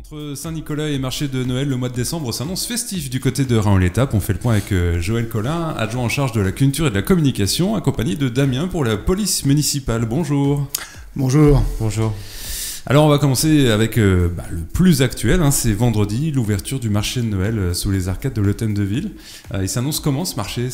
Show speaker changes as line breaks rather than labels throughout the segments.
Entre Saint-Nicolas et marché de Noël, le mois de décembre s'annonce festif du côté de Raon-l'Étape. On fait le point avec Joël Collin, adjoint en charge de la culture et de la communication, accompagné de Damien pour la police municipale. Bonjour.
Bonjour.
Bonjour. Alors on va commencer avec le plus actuel, c'est vendredi, l'ouverture du marché de Noël sous les arcades de l'Hôtel de Ville. Il s'annonce comment ce marché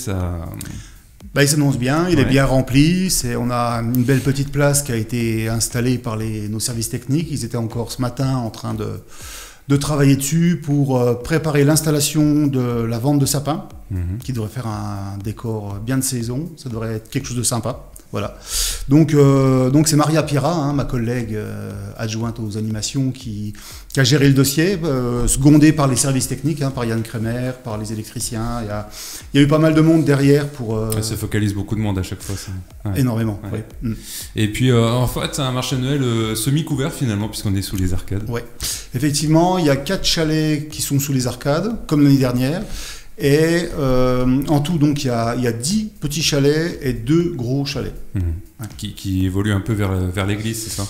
Il s'annonce bien, il est bien rempli. On a une belle petite place qui a été installée par nos services techniques. Ils étaient encore ce matin en train de travailler dessus pour préparer l'installation de la vente de sapins, qui devrait faire un décor bien de saison. Ça devrait être quelque chose de sympa. Voilà. Donc c'est Maria Pira, ma collègue adjointe aux animations, qui a géré le dossier, secondée par les services techniques, par Yann Kremer, par les électriciens. Il y a eu pas mal de monde derrière pour...
Ça focalise beaucoup de monde à chaque fois. Ça.
Ouais. Énormément.
Ouais.
Oui.
Et puis en fait c'est un marché de Noël semi-couvert finalement puisqu'on est sous les arcades.
Oui. Effectivement, il y a 4 chalets qui sont sous les arcades, comme l'année dernière. Et en tout, donc, il y a 10 petits chalets et 2 gros chalets.
Qui évoluent un peu vers l'église, c'est ça?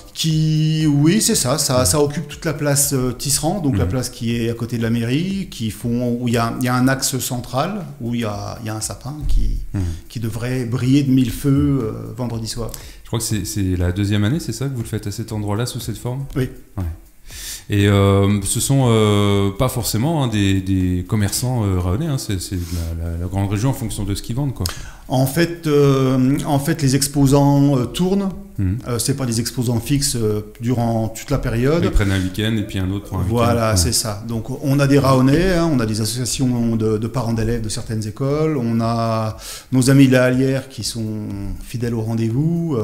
Oui, c'est ça. Ça occupe toute la place Tisserand, donc la place qui est à côté de la mairie, où il y a un axe central, où il y a un sapin qui devrait briller de 1000 feux vendredi soir.
Je crois que c'est la deuxième année, c'est ça, que vous le faites à cet endroit-là, sous cette forme?
Oui.
Ouais. Et ce sont pas forcément des commerçants raonnais, c'est la grande région en fonction de ce qu'ils vendent, quoi.
En fait, les exposants tournent. C'est pas des exposants fixes durant toute la période.
Ils prennent un week-end et puis un autre pour un week-end.
Voilà, c'est ça. Donc on a des Raonnais, on a des associations de parents d'élèves de certaines écoles, on a nos amis de la Hallière qui sont fidèles au rendez-vous.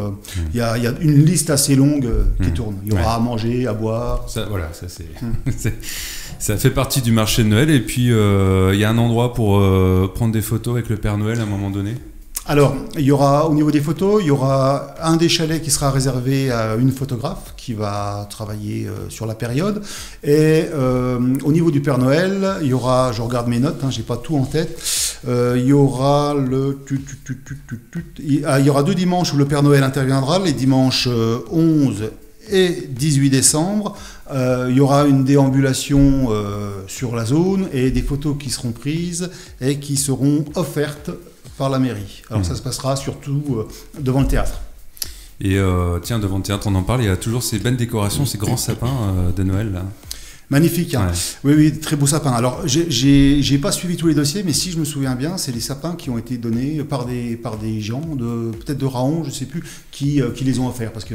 Il y a une liste assez longue qui tourne. Il y aura à manger, à boire.
Ça fait partie du marché de Noël. Et puis il y a un endroit pour prendre des photos avec le Père Noël à un moment donné.
Alors, au niveau des photos, il y aura un des chalets qui sera réservé à une photographe qui va travailler sur la période. Et au niveau du Père Noël, il y aura, je regarde mes notes, j'ai pas tout en tête, il y aura il y aura 2 dimanches où le Père Noël interviendra, les dimanches 11 et 18 décembre. Il y aura une déambulation sur la zone et des photos qui seront prises et qui seront offertes par la mairie. Alors ça se passera surtout devant le théâtre.
Et tiens, devant le théâtre, on en parle, il y a toujours ces belles décorations, ces grands sapins de Noël là.
Magnifique, Oui, très beau sapin. Alors, j'ai pas suivi tous les dossiers, mais si je me souviens bien, c'est des sapins qui ont été donnés par des gens, peut-être de Raon, je sais plus, qui les ont offerts, parce que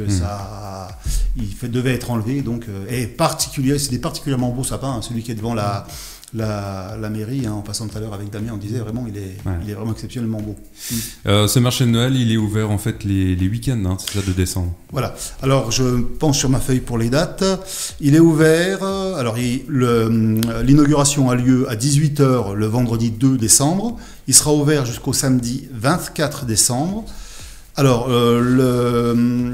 il devait être enlevé, donc, et c'est des particulièrement beaux sapins, celui qui est devant la mairie, en passant tout à l'heure avec Damien, on disait vraiment il est vraiment exceptionnellement beau.
Ce marché de Noël, il est ouvert en fait les week-ends, c'est ça, de décembre.
Voilà. Alors je pense sur ma feuille pour les dates. Il est ouvert. Alors l'inauguration a lieu à 18h le vendredi 2 décembre. Il sera ouvert jusqu'au samedi 24 décembre. Alors, le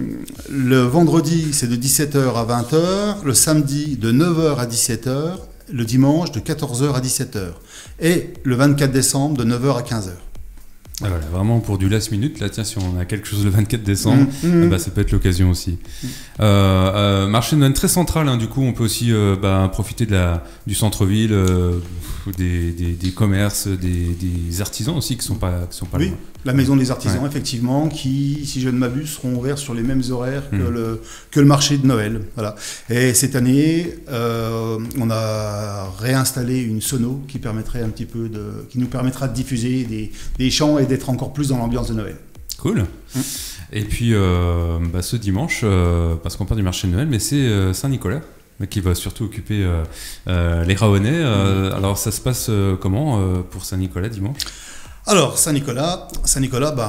vendredi, c'est de 17h à 20h. Le samedi, de 9h à 17h. Le dimanche de 14h à 17h et le 24 décembre de 9h à 15h.
Ah voilà, vraiment pour du last minute, là tiens, si on a quelque chose le 24 décembre, ça peut être l'occasion aussi. Marché de Noël très central, du coup on peut aussi profiter du centre-ville, des commerces, des artisans aussi qui sont pas
oui,
loin.
La maison des artisans, effectivement, qui, si je ne m'abuse, seront ouverts sur les mêmes horaires que le marché de Noël. Voilà. Et cette année, on a réinstallé une sono qui nous permettra de diffuser des chants et d'être encore plus dans l'ambiance de Noël.
Cool. Et puis ce dimanche, parce qu'on parle du marché de Noël, mais c'est Saint-Nicolas qui va surtout occuper les Raonnais. Alors ça se passe comment pour Saint-Nicolas dimanche?
Alors, Saint-Nicolas,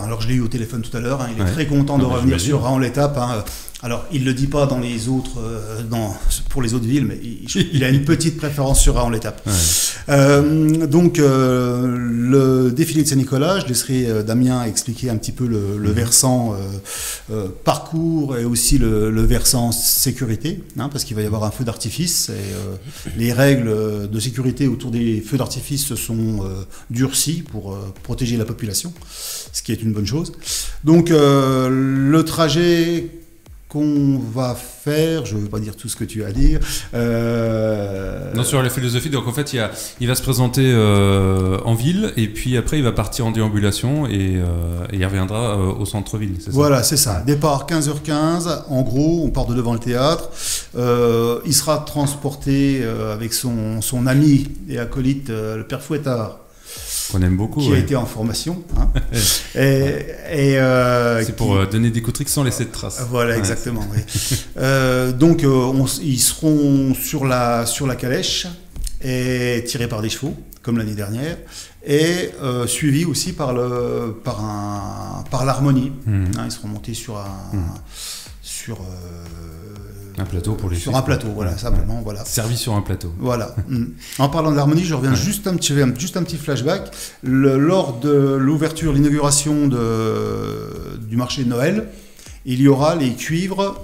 alors je l'ai eu au téléphone tout à l'heure, il est très content de revenir sur Raon-l'Étape. Alors, il ne le dit pas pour les autres villes, mais il a une petite préférence sur Raon-l'Étape. Donc, le défilé de Saint-Nicolas, je laisserai Damien expliquer un petit peu le versant parcours et aussi le versant sécurité, parce qu'il va y avoir un feu d'artifice. Et les règles de sécurité autour des feux d'artifice sont durcies pour protéger la population, ce qui est une bonne chose. Donc, le trajet qu'on va faire, je ne veux pas dire tout ce que tu as à dire.
Non, sur la philosophie, donc en fait, il va se présenter en ville, et puis après, il va partir en déambulation, et il reviendra au centre-ville, c'est ça?
Voilà, c'est ça. Départ 15h15, en gros, on part de devant le théâtre. Il sera transporté avec son ami et acolyte, le père Fouettard,
qu'on aime beaucoup,
qui a été en formation. Hein.
C'est pour donner des coups de trick sans laisser de traces.
Voilà, exactement. Oui. Donc, ils seront sur la calèche et tirés par des chevaux, comme l'année dernière, et suivis aussi par l'harmonie. Hein, ils seront montés sur
un plateau pour les
sur un plateau, voilà, simplement, voilà.
Servi sur un plateau.
Voilà. En parlant de l'harmonie, je reviens juste un petit flashback. Lors de l'ouverture, l'inauguration du marché de Noël, il y aura les cuivres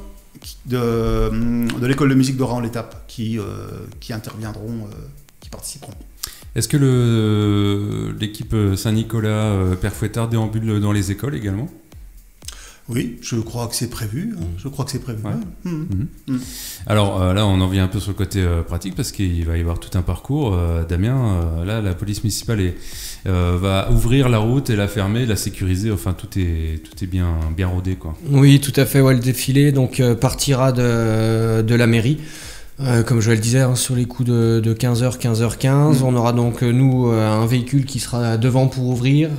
de l'école de musique de Raon-l'Étape qui interviendront, qui participeront.
Est-ce que l'équipe Saint-Nicolas, Père Fouettard déambule dans les écoles également?
Oui, je crois que c'est prévu. Je crois que c'est prévu.
Ouais. Alors là, on en vient un peu sur le côté pratique parce qu'il va y avoir tout un parcours. Damien, là, la police municipale va ouvrir la route et la fermer, la sécuriser. Enfin, tout est bien rodé, quoi.
Oui, tout à fait. Ouais, le défilé donc partira de la mairie. Comme je le disais, hein, sur les coups de 15h, 15h15, on aura donc nous un véhicule qui sera devant pour ouvrir.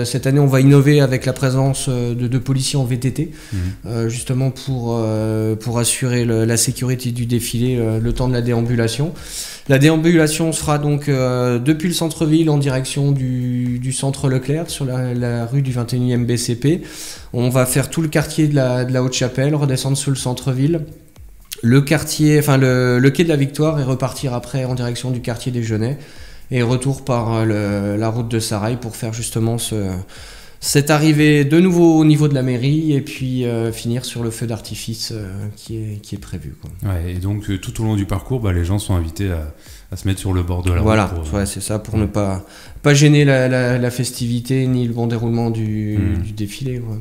Cette année, on va innover avec la présence de policiers en VTT, justement pour assurer la sécurité du défilé le temps de la déambulation. La déambulation sera donc depuis le centre-ville en direction du centre Leclerc, sur la rue du 21e BCP. On va faire tout le quartier de la Haute-Chapelle, redescendre sous le centre-ville. Le quartier, enfin le quai de la Victoire, et repartir après en direction du quartier des Genêts, et retour par la route de Sarail pour faire justement cette arrivée de nouveau au niveau de la mairie, et puis finir sur le feu d'artifice qui est prévu, quoi.
Ouais, et donc tout au long du parcours, les gens sont invités à se mettre sur le bord de la route.
Voilà, ouais, c'est ça, pour ne pas gêner la festivité ni le bon déroulement du défilé, ouais.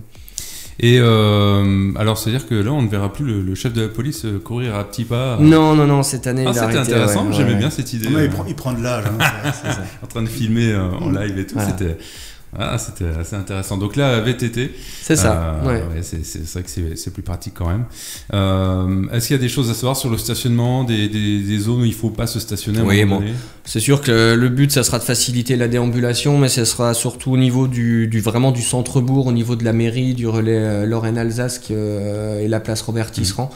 Et alors, c'est-à-dire que là, on ne verra plus le chef de la police courir à petits pas.
Non, cette année, il a arrêté.
C'était intéressant, j'aimais bien cette idée.
Non, il prend de l'âge. Hein, c'est ça.
En train de filmer en live et tout, voilà. C'était assez intéressant. Donc là, VTT.
C'est ça, ouais.
C'est vrai que c'est plus pratique quand même. Est-ce qu'il y a des choses à savoir sur le stationnement, des zones où il ne faut pas se stationner à un moment donné ?
C'est sûr que le but, ça sera de faciliter la déambulation, mais ce sera surtout au niveau vraiment du centre-bourg, au niveau de la mairie, du relais Lorraine-Alsace et la place Robert Tisserand.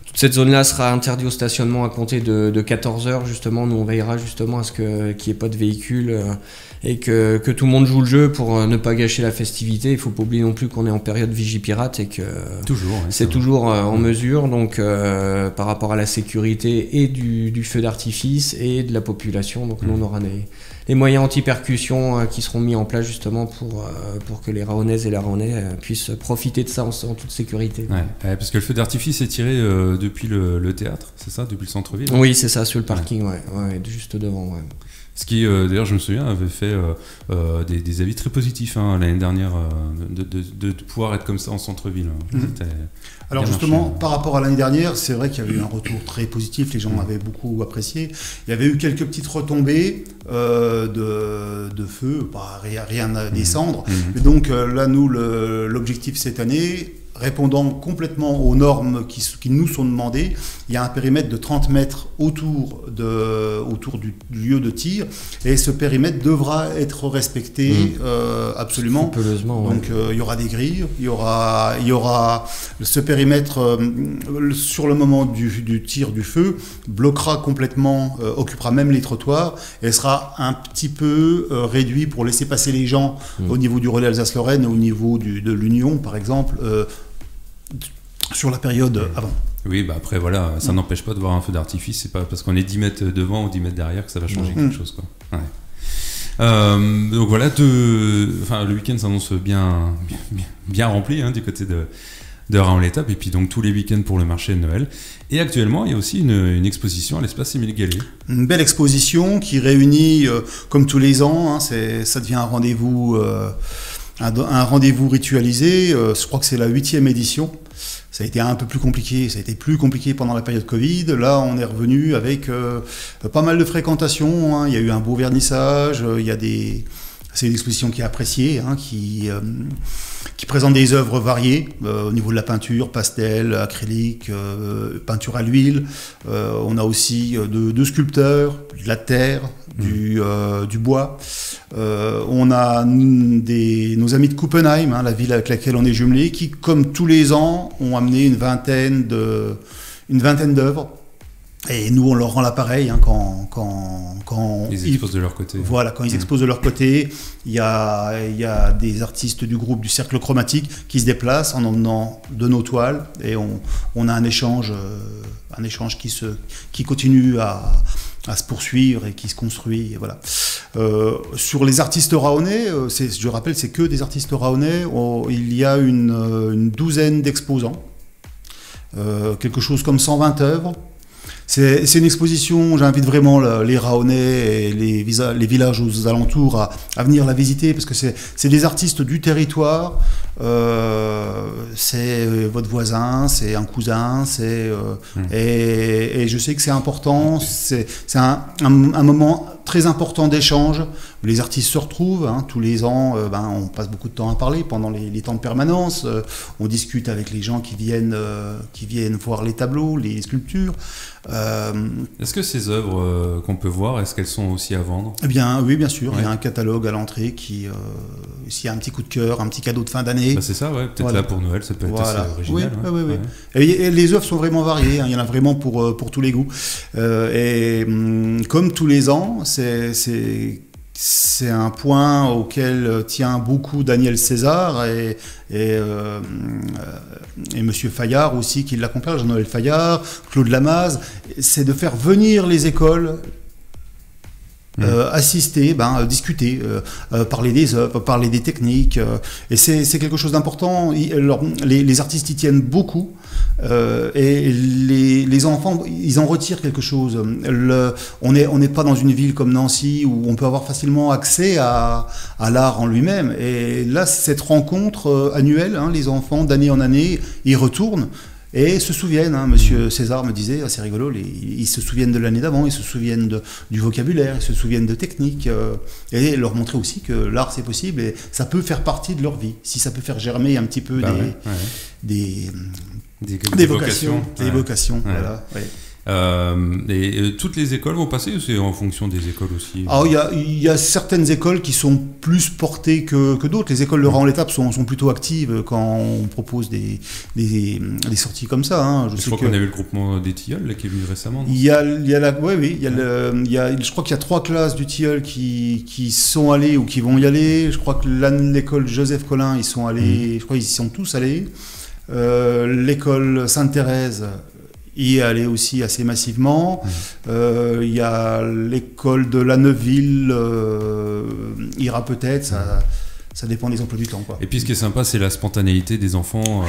Toute cette zone-là sera interdite au stationnement à compter de 14h, justement. Nous, on veillera justement à ce qu'il n'y ait pas de véhicules et que tout le monde joue le jeu pour ne pas gâcher la festivité. Il ne faut pas oublier non plus qu'on est en période Vigipirate et que c'est toujours en mesure, donc par rapport à la sécurité et du feu d'artifice et de la population. Donc nous, on aura les moyens anti-percussion qui seront mis en place justement pour que les Raonaises et les Raonais puissent profiter de ça en toute sécurité.
Ouais, parce que le feu d'artifice est tiré depuis le théâtre, c'est ça, depuis le centre-ville?
Oui, c'est ça, sur le parking, ouais, juste devant. Ouais.
Ce qui, d'ailleurs, je me souviens, avait fait des avis très positifs l'année dernière de pouvoir être comme ça en centre-ville.
Alors justement, par rapport à l'année dernière, c'est vrai qu'il y avait eu un retour très positif, les gens avaient beaucoup apprécié. Il y avait eu quelques petites retombées de feu, rien à descendre. Et donc là, nous, l'objectif cette année, répondant complètement aux normes qui nous sont demandées, il y a un périmètre de 30 mètres autour du lieu de tir, et ce périmètre devra être respecté absolument. Donc il y aura des grilles, il y aura ce périmètre sur le moment du tir du feu bloquera complètement, occupera même les trottoirs, et sera un petit peu réduit pour laisser passer les gens au niveau du relais Alsace-Lorraine et au niveau de l'Union par exemple, sur la période avant.
Oui, après voilà, ça n'empêche pas de voir un feu d'artifice, c'est pas parce qu'on est 10 mètres devant ou 10 mètres derrière que ça va changer quelque chose, quoi. Ouais. Donc voilà, le week-end s'annonce bien rempli du côté de Raon-l'Étape, et puis donc tous les week-ends pour le marché de Noël. Et actuellement, il y a aussi une exposition à l'espace Émile Gallet. Une
belle exposition qui réunit, comme tous les ans, ça devient un rendez-vous ritualisé. Je crois que c'est la 8e édition. Ça a été un peu plus compliqué, ça a été plus compliqué pendant la période Covid. Là, on est revenu avec pas mal de fréquentation, hein. Il y a eu un beau vernissage, c'est une exposition qui est appréciée, hein, qui présente des œuvres variées au niveau de la peinture, pastel, acrylique, peinture à l'huile. On a aussi deux sculpteurs, de la terre, du bois. On a nos amis de Kuppenheim, hein, la ville avec laquelle on est jumelé, qui, comme tous les ans, ont amené une vingtaine d'œuvres. Et nous, on leur rend l'appareil, hein, quand
ils exposent de leur côté.
Voilà, quand ils exposent de leur côté, il y a des artistes du groupe du Cercle Chromatique qui se déplacent en emmenant de nos toiles, et on a un échange qui continue à se poursuivre et qui se construit. Et voilà. Sur les artistes rahonnais, je rappelle, c'est que des artistes rahonnais. Il y a une douzaine d'exposants, quelque chose comme 120 œuvres. C'est une exposition, j'invite vraiment les Rahonnais et les villages aux alentours à venir la visiter, parce que c'est des artistes du territoire, c'est votre voisin, c'est un cousin, et je sais que c'est important, c'est un moment très important d'échange, où les artistes se retrouvent, hein, tous les ans, on passe beaucoup de temps à parler pendant les temps de permanence, on discute avec les gens qui viennent voir les tableaux, les sculptures.
Est-ce que ces œuvres qu'on peut voir, est-ce qu'elles sont aussi à vendre ?
Eh bien, oui, bien sûr.
Ouais.
Il y a un catalogue à l'entrée s'il y a un petit coup de cœur, un petit cadeau de fin d'année.
Bah c'est ça, ouais. Peut-être
voilà.
là pour Noël, ça peut être assez original.
Oui,
hein.
oui.
Ouais.
Et les œuvres sont vraiment variées, hein. Il y en a vraiment pour tous les goûts. Comme tous les ans, c'est un point auquel tient beaucoup Daniel César et Monsieur Fayard aussi, qui l'accompagne, Jean-Noël Fayard, Claude Lamaze, c'est de faire venir les écoles, assister, discuter, parler des œuvres, parler des techniques, et c'est quelque chose d'important. Les artistes y tiennent beaucoup, et les enfants, ils en retirent quelque chose. On n'est pas dans une ville comme Nancy où on peut avoir facilement accès à l'art en lui-même, et là, cette rencontre annuelle, hein, les enfants d'année en année, ils retournent et se souviennent, hein, Monsieur César me disait, c'est rigolo, ils se souviennent de l'année d'avant, ils se souviennent du vocabulaire, ils se souviennent de techniques, et leur montrer aussi que l'art c'est possible, et ça peut faire partie de leur vie, si ça peut faire germer un petit peu des vocations. Des vocations,
Ouais.
voilà. Ouais.
Toutes les écoles vont passer, ou c'est en fonction des écoles aussi ?
Alors il y a certaines écoles qui sont plus portées que d'autres. Les écoles de rang en l'étape sont plutôt actives quand on propose des sorties comme ça, hein.
Je crois qu'on avait le groupement des Tilleuls là, qui est venu récemment. Non ?
Je crois qu'il y a 3 classes du Tilleul qui sont allées ou qui vont y aller. Je crois que l'école Joseph Collin, ils sont allés. Je crois qu'ils y sont tous allés. L'école Sainte-Thérèse y est allée aussi assez massivement. Il y a l'école de la Neuville, ira peut-être. Ça dépend des emplois du temps, quoi.
Et puis ce qui est sympa, c'est la spontanéité des enfants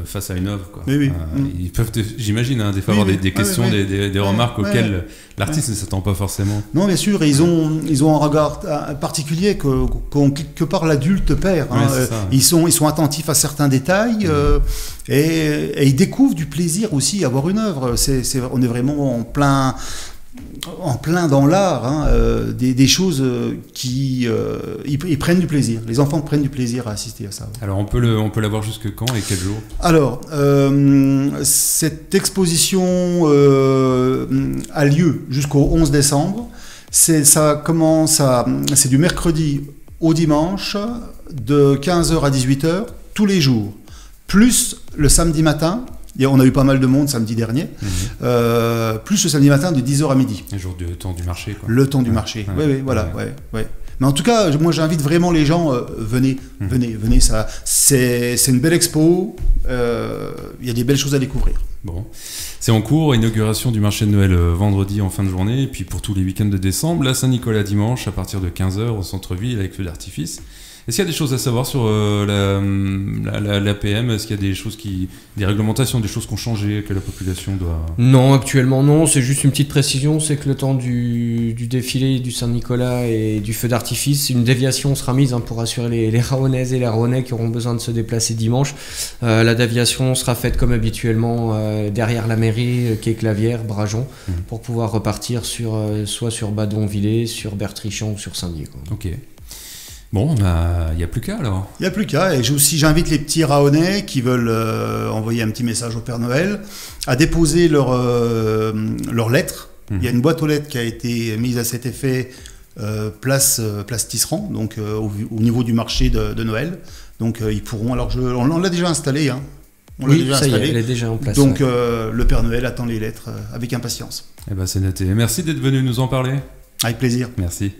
face à une œuvre, quoi.
Oui.
Ils peuvent, j'imagine, des fois avoir des questions, des remarques auxquelles l'artiste ne s'attend pas forcément.
Non, bien sûr, et ils ont un regard particulier quelque part l'adulte perd. Hein. Ils sont attentifs à certains détails, et ils découvrent du plaisir aussi à voir une œuvre. On est vraiment en plein dans l'art, hein, des choses ils prennent du plaisir. Les enfants prennent du plaisir à assister à ça. Ouais.
Alors on peut la voir jusque quand et quel jour ?
Alors, cette exposition a lieu jusqu'au 11 décembre. C'est du mercredi au dimanche, de 15h à 18h, tous les jours. Plus le samedi matin. On a eu pas mal de monde samedi dernier, plus le samedi matin de 10h à midi.
Le jour du temps du marché, quoi.
Le temps du marché, oui, voilà. Ouais. Mais en tout cas, moi j'invite vraiment les gens, venez, ça, c'est une belle expo, il y a des belles choses à découvrir.
Bon, c'est en cours, inauguration du marché de Noël vendredi en fin de journée, et puis pour tous les week-ends de décembre, la Saint-Nicolas dimanche à partir de 15h au centre-ville avec feu d'artifice. Est-ce qu'il y a des choses à savoir sur l'APM? Est-ce qu'il y a des réglementations, des choses qui ont changé, que la population doit...
Non, actuellement non, c'est juste une petite précision, c'est que le temps du défilé du Saint-Nicolas et du feu d'artifice, une déviation sera mise pour assurer les Rahonnaises et les Rahonnais qui auront besoin de se déplacer dimanche. La déviation sera faite comme habituellement derrière la mairie, quai Clavière, Brageon, pour pouvoir repartir soit sur Badonvillers, sur Bertrichon ou sur Saint-Dié.
Ok. Bon, il n'y a plus qu'à alors.
Il n'y a plus qu'à. Et j'invite les petits Rahonnais qui veulent envoyer un petit message au Père Noël à déposer leur lettre. Il y a une boîte aux lettres qui a été mise à cet effet place Tisserand, donc au niveau du marché de Noël. Donc ils pourront. Alors on l'a déjà installé. Hein.
Oui, ça y est, elle est déjà en place.
Donc le Père Noël attend les lettres avec impatience.
Eh ben, c'est noté. Merci d'être venu nous en parler.
Avec plaisir.
Merci.